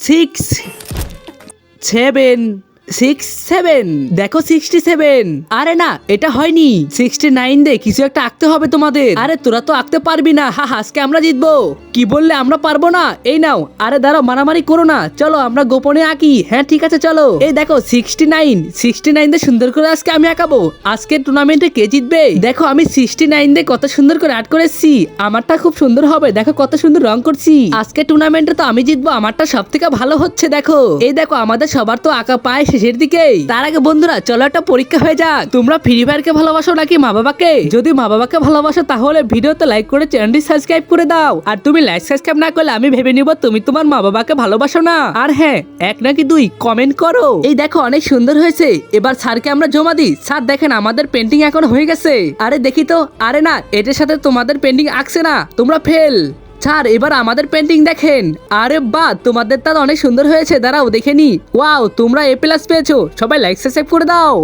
Six seven 67 দেখো 67। আরে না, এটা হয়নি। 69 দে কিছু একটা আঁকতে হবে তোমাদের। আরে তোরা তো আঁকতে পারবি না। হা, আজকে আমরা জিতবো। কি বললে আমরা পারবো না? এই নাও। আরে দাঁড়াও, মারামারি করো না, চলো আমরা গোপনে আঁকি। হ্যাঁ ঠিক আছে চলো। এই দেখো 69 দে সুন্দর করে আজকে আমি আঁকাবো। আজকে টুর্নামেন্টে কে জিতবে? দেখো আমি 69 দে কত সুন্দর করে আর্ট করেছি। আমারটা খুব সুন্দর হবে, দেখো কত সুন্দর রং করছি। আজকে টুর্নামেন্টে তো আমি জিতবো, আমারটা সব থেকে ভালো হচ্ছে। দেখো এই দেখো আমাদের সবার তো আঁকা পায় শেষের দিকে। তার আগে বন্ধুরা চলো একটা পরীক্ষা হয়ে যাক। তোমরা ফ্রি ফায়ারকে ভালোবাসো নাকি মা বাবাকে? যদি মা বাবাকে ভালোবাসো তাহলে ভিডিওতে লাইক করে চ্যানেলটি সাবস্ক্রাইব করে দাও। আর তুমি লাইক সাবস্ক্রাইব না করলে আমি ভেবে নিব তুমি তোমার মা বাবাকে ভালোবাসো না। আর হ্যাঁ, 1 নাকি 2 কমেন্ট করো। এই দেখো অনেক সুন্দর হয়েছে। এবার স্যারকে আমরা জমা দিই। স্যার দেখেন আমাদের পেন্টিং এখন হয়ে গেছে। আরে দেখি তো। আরে না, এটার সাথে তোমাদের পেন্টিং আঁকছে না, তোমরা ফেল। স্যার এবার আমাদের পেন্টিং দেখেন। আরে বাহ, তোমাদের তা অনেক সুন্দর হয়েছে। দাঁড়াও দেখে নি। ওয়াও, তোমরা A+ পেয়েছো। সবাই লাইক সাবস্ক্রাইব করে দাও।